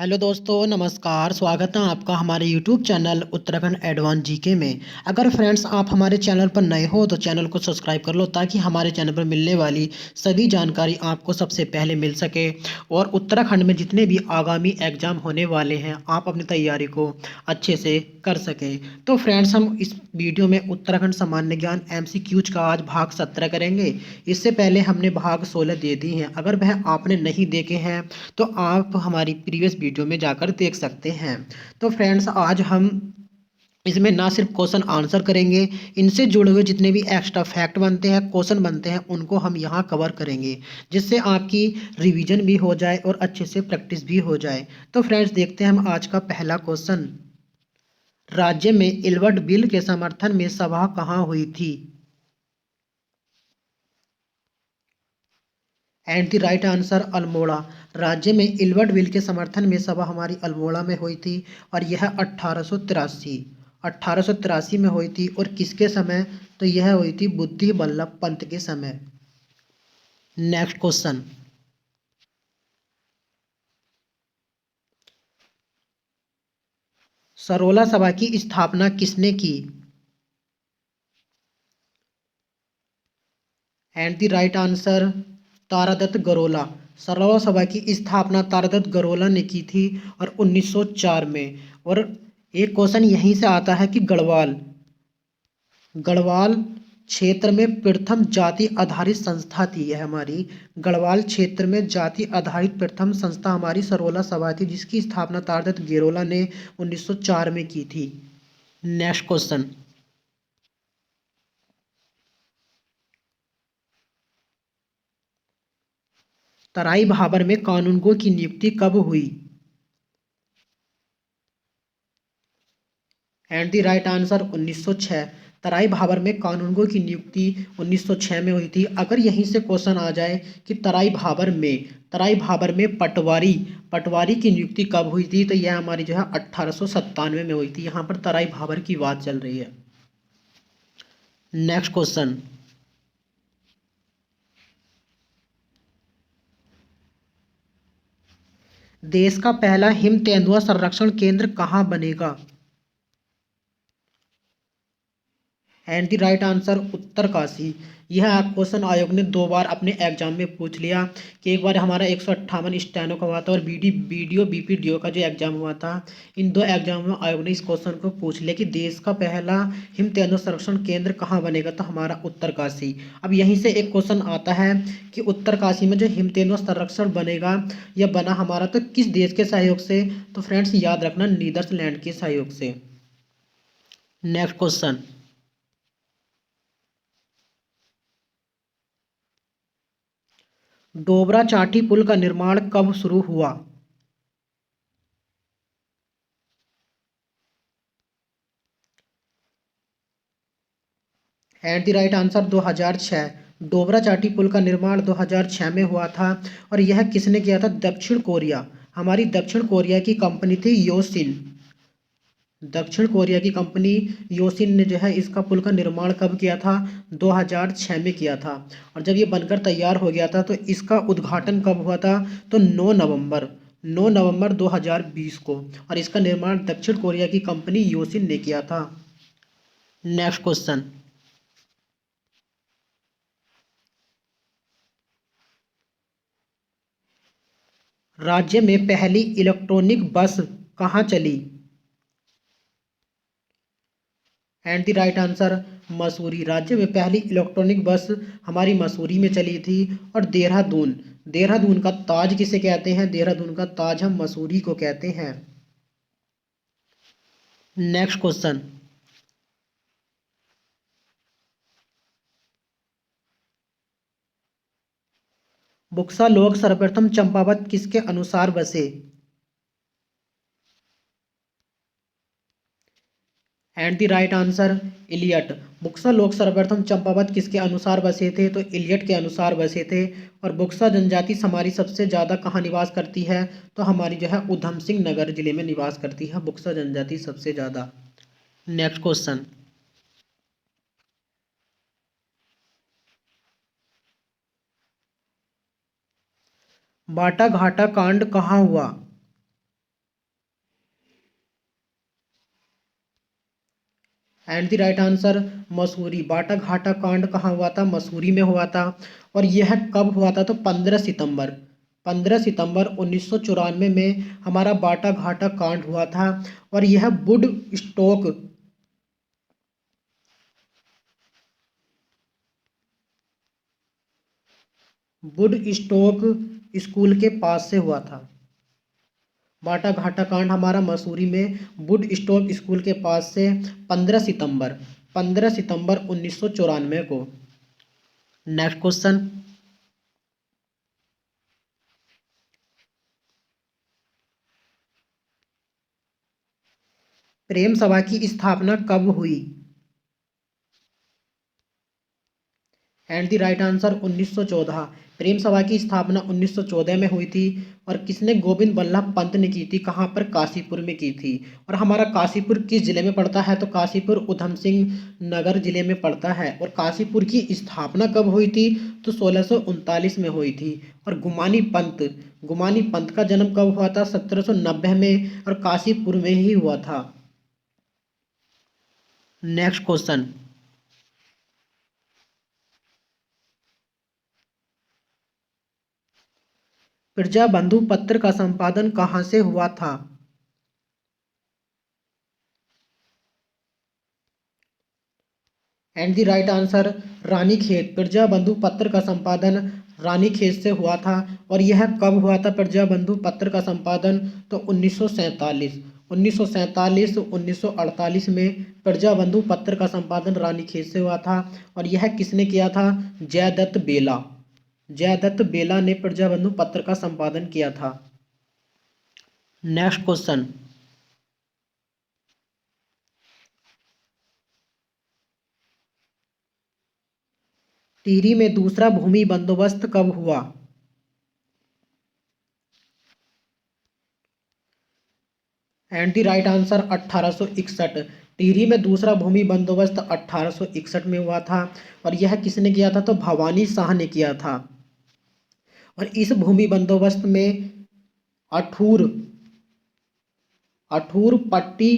Hello दोस्तों, नमस्कार। स्वागत है आपका हमारे YouTube channel Uttarakhand advance GK में। अगर फ्रेंड्स आप हमारे चैनल पर नए हो तो चैनल को सब्सक्राइब कर लो ताकि हमारे चैनल पर मिलने वाली सभी जानकारी आपको सबसे पहले मिल सके और उत्तराखंड में जितने भी आगामी एग्ज़ाम होने वाले हैं आप अपनी तैयारी को अच्छे से कर सकें। तो फ्रेंड्स, हम इस वीडियो में उत्तराखंड सामान्य ज्ञान MCQज का आज भाग 17 करेंगे। इससे पहले हमने भाग 16 दे दी हैं। अगर वह आपने नहीं देखे हैं तो आप हमारी प्रीवियस वीडियो में जाकर देख सकते हैं। तो फ्रेंड्स, आज हम इसमें ना सिर्फ क्वेश्चन आंसर करेंगे, इनसे जुड़े हुए जितने भी एक्स्ट्रा फैक्ट बनते हैं, क्वेश्चन बनते हैं, उनको हम यहाँ कवर करेंगे, जिससे आपकी रिवीजन भी हो जाए और अच्छे से प्रैक्टिस भी हो जाए। तो फ्रेंड्स, देखते हैं हम आज का पहला क्वेश्चन। राज्य में इलवट बिल के समर्थन में सभा कहाँ हुई थी? And the right answer Almora. राज्य में इलवट बिल के समर्थन में सभा हमारी अल्मोड़ा में हुई थी और यह 1883 में हुई थी। और किसके समय? तो यह हुई थी बुद्धि बल्लभ पंत के समय। Next question. सरोला सभा की स्थापना किसने की? And the right answer Taradatt Garola. Sarola सभा की स्थापना तारादत्त गरोला ने की थी और 1904 में। और एक क्वेश्चन यहीं से आता है कि गढ़वाल गढ़वाल क्षेत्र में प्रथम जाति आधारित संस्था थी। यह हमारी गढ़वाल क्षेत्र में जाति आधारित प्रथम संस्था हमारी सरोला सभा थी, जिसकी स्थापना तारादत्त गेरोला ने 1904 में की थी। Next question. तराई भाबर में कानूनगो की नियुक्ति कब हुई? And the right answer 1906। तराई भाबर में कानूनगो की नियुक्ति 1906 में हुई थी। अगर यहीं से क्वेश्चन आ जाए कि तराई भाबर में पटवारी पटवारी की नियुक्ति कब हुई थी, तो यह हमारी जो है 1897 में हुई थी। यहाँ पर तराई भाबर की बात चल रही है। Next question. देश का पहला हिम तेंदुआ संरक्षण केंद्र कहाँ बनेगा? And the right answer Uttarkashi. यह क्वेश्चन आयोग ने 2 बार अपने एग्जाम में पूछ लिया कि एक बार हमारा 158 स्टेनो का हुआ था और वीडियो BPDO का जो एग्जाम हुआ था। इन 2 एग्जाम में आयोग ने इस क्वेश्चन को पूछ लिया कि देश का पहला हिम तेंदुआ संरक्षण केंद्र कहाँ बनेगा, तो हमारा उत्तरकाशी। अब यहीं से एक क्वेश्चन आता है कि उत्तरकाशी में जो हिम तेंदुआ संरक्षण बनेगा यह बना हमारा तो किस देश के सहयोग से? तो फ्रेंड्स, याद रखना, नीदरलैंड के सहयोग से। Next question. डोबरा चांठी पुल का निर्माण कब शुरू हुआ? At the right answer 2006। Dobra Chanthi पुल का निर्माण 2006 में हुआ था। और यह किसने किया था? दक्षिण कोरिया। हमारी दक्षिण कोरिया की कंपनी थी योसिन। दक्षिण कोरिया की कंपनी योसिन ने जो है इसका पुल का निर्माण कब किया था? 2006 में किया था। और जब ये बनकर तैयार हो गया था तो इसका उद्घाटन कब हुआ था? तो 9 नवंबर 2020 को। और इसका निर्माण दक्षिण कोरिया की कंपनी योसिन ने किया था। Next question. राज्य में पहली इलेक्ट्रॉनिक बस कहाँ चली? And the right answer Mussoorie. राज्य में पहली इलेक्ट्रॉनिक बस हमारी मसूरी में चली थी। और देहरादून देहरादून का ताज किसे कहते हैं? देहरादून का ताज हम मसूरी को कहते हैं। Next question. बुक्सा लोग सर्वप्रथम चंपावत किसके अनुसार बसे? And the right answer Elliott. Buksa लोग सर्वप्रथम चंपावत किसके अनुसार बसे थे? तो इलियट के अनुसार बसे थे। और बुक्सा जनजाति हमारी सबसे ज़्यादा कहाँ निवास करती है? तो हमारी जो है उधम सिंह नगर जिले में निवास करती है बुक्सा जनजाति सबसे ज़्यादा। Next question. बाटा घाटा कांड कहाँ हुआ? And the right answer Mussoorie. बाटा घाटा कांड कहाँ हुआ था? मसूरी में हुआ था। और यह कब हुआ था? तो 15 सितंबर, 15 सितंबर 1994 में हमारा बाटा घाटा कांड हुआ था। और यह वुड स्टोक स्कूल के पास से हुआ था। बाटा घाटा कांड हमारा मसूरी में वुड स्टोक स्कूल के पास से 15 सितंबर, 15 सितंबर 1994 को। Next question. प्रेम सभा की स्थापना कब हुई? And the right answer 1914। प्रेम सभा की स्थापना 1914 में हुई थी। और किसने? गोविंद बल्लभ पंत ने की थी। कहाँ पर? काशीपुर में की थी। और हमारा काशीपुर किस जिले में पड़ता है? तो काशीपुर उधम सिंह नगर जिले में पड़ता है। और काशीपुर की स्थापना कब हुई थी? तो 1639 में हुई थी। और गुमानी पंत का जन्म कब हुआ था? 1790 में, और काशीपुर में ही हुआ था। Next question. प्रजाबंधु पत्र का संपादन कहाँ से हुआ था? And the right answer Ranikhet. Prajabandhu पत्र का संपादन रानीखेत से हुआ था। और यह कब हुआ था प्रजाबंधु पत्र का संपादन? तो 1947, 1947 1948 में प्रजाबंधु पत्र का संपादन रानीखेत से हुआ था। और यह किसने किया था? जयदत्त बेला। जयदत्त बेला ने प्रजाबंधु पत्र का संपादन किया था। Next question. टिहरी में दूसरा भूमि बंदोबस्त कब हुआ? And the right answer 1861। Tehri में दूसरा भूमि बंदोबस्त 1861 में हुआ था। और यह किसने किया था? तो भवानी शाह ने किया था। और इस भूमि बंदोबस्त में अठूर अठूर पट्टी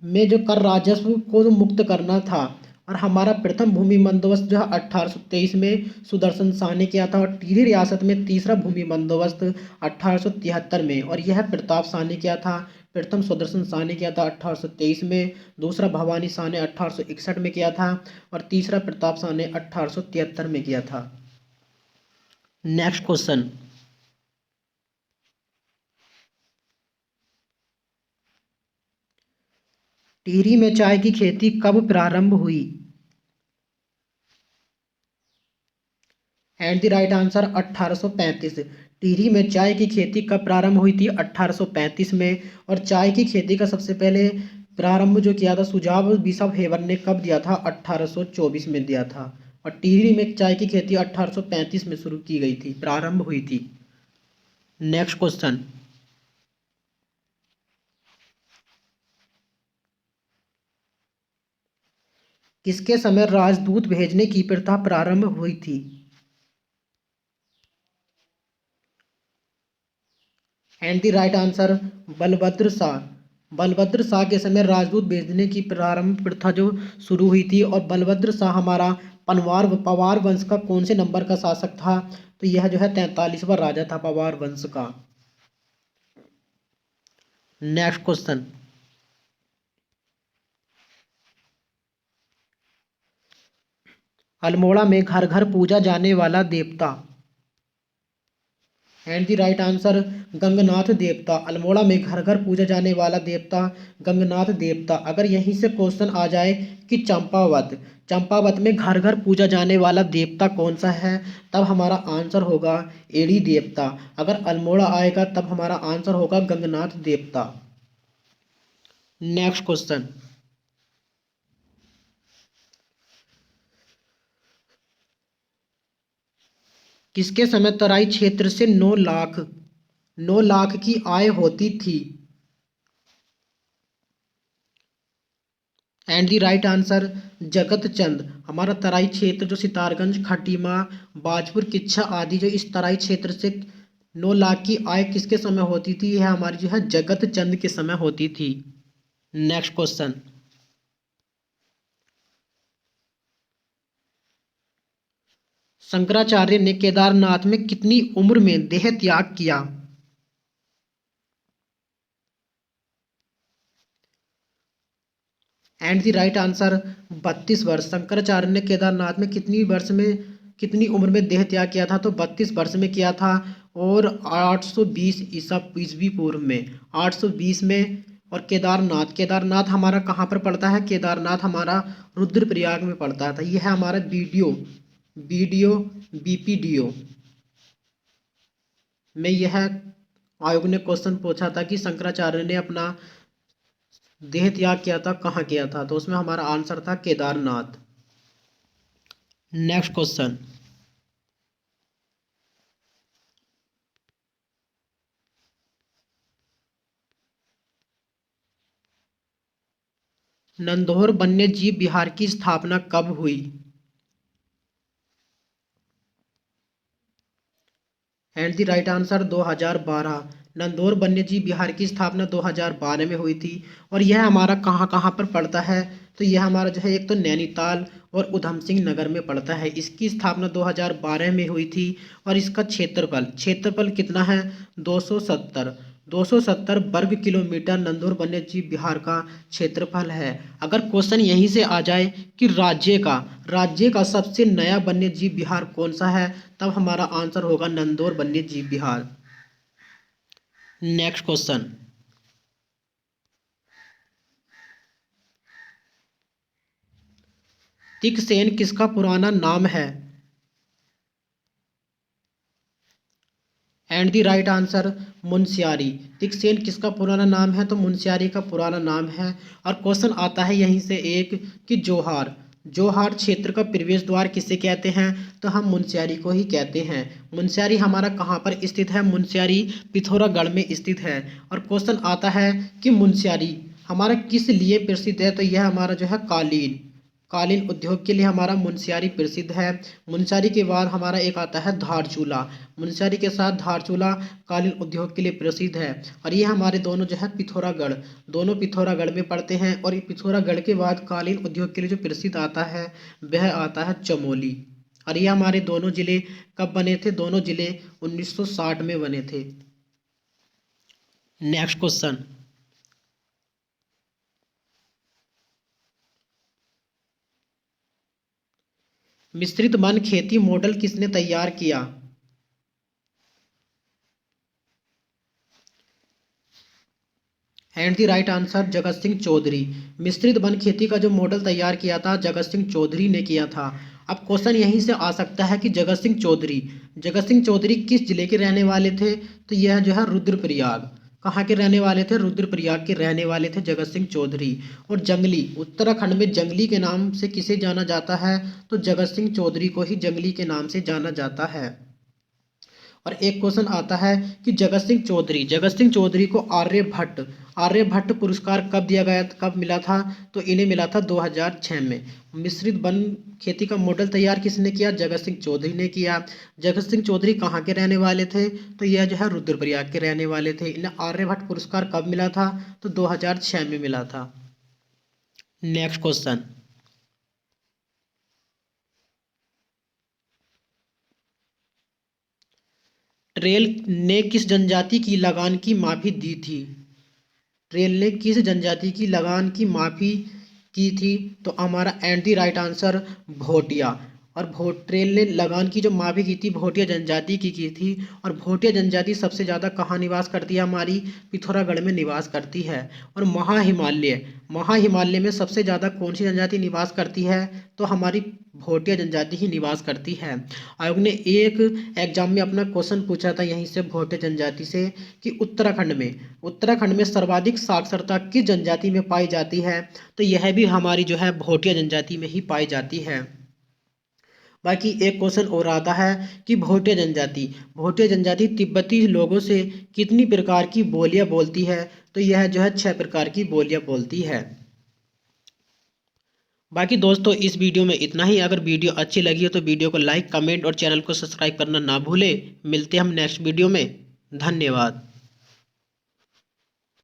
में जो कर राजस्व को जो मुक्त करना था। और हमारा प्रथम भूमि बंदोबस्त जो है 1823 में सुदर्शन शाह ने किया था। और टिहरी रियासत में तीसरा भूमि बंदोबस्त 1873 में, और यह प्रताप शाह ने किया था। प्रथम सुदर्शन शाह ने किया था 1823 में, दूसरा भवानी शाह ने 1861 में किया था, और तीसरा प्रताप शाह ने 1873 में किया था। Next question. टिहरी में चाय की खेती कब प्रारंभ हुई? And the right answer 1835। Tehri में चाय की खेती कब प्रारंभ हुई थी? 1835 में। और चाय की खेती का सबसे पहले प्रारंभ जो किया था सुझाव बिशप हेबर ने कब दिया था? 1824 में दिया था। और टिहरी में चाय की खेती 1835 में शुरू की गई थी, प्रारंभ हुई थी। Next question. किसके समय राजदूत भेजने की प्रथा प्रारंभ हुई थी? And the right answer Balbhadra Shah. Balbhadra Shah के समय राजदूत भेजने की प्रारंभ प्रथा जो शुरू हुई थी। और बलभद्र शाह हमारा पवार वंश का कौन से नंबर का शासक था? तो यह जो है 43वां राजा था पवार वंश का। Next question. अल्मोड़ा में घर घर पूजा जाने वाला देवता? And the right answer Ganganath देवता। अल्मोड़ा में घर घर पूजा जाने वाला देवता गंगनाथ देवता। अगर यहीं से क्वेश्चन आ जाए कि चंपावत, चंपावत में घर घर पूजा जाने वाला देवता कौन सा है? तब हमारा आंसर होगा एड़ी देवता। अगर अल्मोड़ा आएगा तब हमारा आंसर होगा गंगनाथ देवता। Next question. किसके समय तराई क्षेत्र से 9 लाख की आय होती थी? एंड द राइट आंसर जगत चंद। हमारा तराई क्षेत्र जो सितारगंज, खटीमा, बाजपुर, किच्छा आदि जो इस तराई क्षेत्र से 9 लाख की आय किसके समय होती थी? यह हमारी जो है जगत चंद के समय होती थी। Next question. शंकराचार्य ने केदारनाथ में कितनी उम्र में देह त्याग किया? एंड द राइट आंसर 32 वर्ष। शंकराचार्य ने केदारनाथ में कितनी उम्र में देह त्याग किया था? तो 32 वर्ष में किया था। और 820 ईस्वी पूर्व में, 820 में। और केदारनाथ केदारनाथ हमारा कहाँ पर पड़ता है? केदारनाथ हमारा रुद्रप्रयाग में पड़ता था। यह है हमारा वीडियो वीडियो बीपीडीओ में यह आयोग ने क्वेश्चन पूछा था कि शंकराचार्य ने अपना देह त्याग किया था, कहाँ किया था? तो उसमें हमारा आंसर था केदारनाथ। नेक्स्ट क्वेश्चन, नंदौर वन्य जीव विहार की स्थापना कब हुई? And the right answer 2012। Nandhaur वन्यजीव विहार की स्थापना 2012 में हुई थी। और यह हमारा कहाँ कहाँ पर पड़ता है? तो यह हमारा जो है एक तो नैनीताल और उधम सिंह नगर में पड़ता है। इसकी स्थापना 2012 में हुई थी। और इसका क्षेत्रफल कितना है? 270 वर्ग किलोमीटर नंदौर वन्यजीव विहार का क्षेत्रफल है। अगर क्वेश्चन यहीं से आ जाए कि राज्य का सबसे नया वन्यजीव विहार कौन सा है, तब हमारा आंसर होगा नंदौर वन्यजीव विहार। नेक्स्ट क्वेश्चन, तिकसेन किसका पुराना नाम है? And the right answer Munsiyari. Tiksen किसका पुराना नाम है? तो मुंशियारी का पुराना नाम है। और क्वेश्चन आता है यहीं से एक कि जोहार क्षेत्र का प्रवेश द्वार किसे कहते हैं? तो हम मुंशियारी को ही कहते हैं। मुंशियारी हमारा कहाँ पर स्थित है? मुंशियारी पिथौरागढ़ में स्थित है। और क्वेश्चन आता है कि मुंशियारी हमारा किस लिए प्रसिद्ध है? तो यह हमारा जो है कालीन उद्योग के लिए हमारा मुंशियारी प्रसिद्ध है। मुंशियारी के बाद हमारा एक आता है धारचूला। मुंशियारी के साथ धारचूला कालीन उद्योग के लिए प्रसिद्ध है। और ये हमारे दोनों जो है पिथौरागढ़ में पड़ते हैं। और ये पिथौरागढ़ के बाद कालीन उद्योग के लिए जो प्रसिद्ध आता है वह आता है चमोली। और ये हमारे दोनों जिले कब बने थे? दोनों जिले 1960 में बने थे। नेक्स्ट क्वेश्चन, मिश्रित वन खेती मॉडल किसने तैयार किया? And the right answer Jagat Singh Chaudhary. मिश्रित वन खेती का जो मॉडल तैयार किया था जगत सिंह चौधरी ने किया था। अब क्वेश्चन यहीं से आ सकता है कि जगत सिंह चौधरी किस जिले के रहने वाले थे? तो यह जो है रुद्रप्रयाग। कहाँ के रहने वाले थे? रुद्रप्रयाग के रहने वाले थे जगत सिंह चौधरी। और जंगली, उत्तराखंड में जंगली के नाम से किसे जाना जाता है? तो जगत सिंह चौधरी को ही जंगली के नाम से जाना जाता है। और एक क्वेश्चन आता है कि जगत सिंह चौधरी को आर्यभट्ट पुरस्कार कब दिया गया, कब मिला था? तो इन्हें मिला था 2006 में। मिश्रित वन खेती का मॉडल तैयार किसने किया? जगत सिंह चौधरी ने किया। जगत सिंह चौधरी कहाँ के रहने वाले थे? तो यह जो है रुद्रप्रयाग के रहने वाले थे। इन्हें आर्यभट्ट पुरस्कार कब मिला था? तो 2006 में मिला था। नेक्स्ट क्वेश्चन, ट्रेल ने किस जनजाति की लगान की माफी दी थी? ट्रेल ने किस जनजाति की लगान की माफी की थी? तो हमारा and the right answer Bhotia. और ट्रेल ने लगान की जो माफी की थी भोटिया जनजाति की थी। और भोटिया जनजाति सबसे ज़्यादा कहाँ निवास करती है? हमारी पिथौरागढ़ में निवास करती है। और महाहिमालय में सबसे ज़्यादा कौन सी जनजाति निवास करती है? तो हमारी भोटिया जनजाति ही निवास करती है। आयोग ने एक एग्जाम में अपना क्वेश्चन पूछा था यहीं से भोटिया जनजाति से कि उत्तराखंड में सर्वाधिक साक्षरता किस जनजाति में पाई जाती है? तो यह भी हमारी जो है भोटिया जनजाति में ही पाई जाती है। बाकी एक क्वेश्चन और आता है कि भोटिया जनजाति तिब्बती लोगों से कितनी प्रकार की बोलियां बोलती है? तो यह जो है 6 प्रकार की बोलियां बोलती है। बाकी दोस्तों इस वीडियो में इतना ही। अगर वीडियो अच्छी लगी हो तो वीडियो को लाइक, कमेंट और चैनल को सब्सक्राइब करना ना भूलें। मिलते हैं हम नेक्स्ट वीडियो में। धन्यवाद।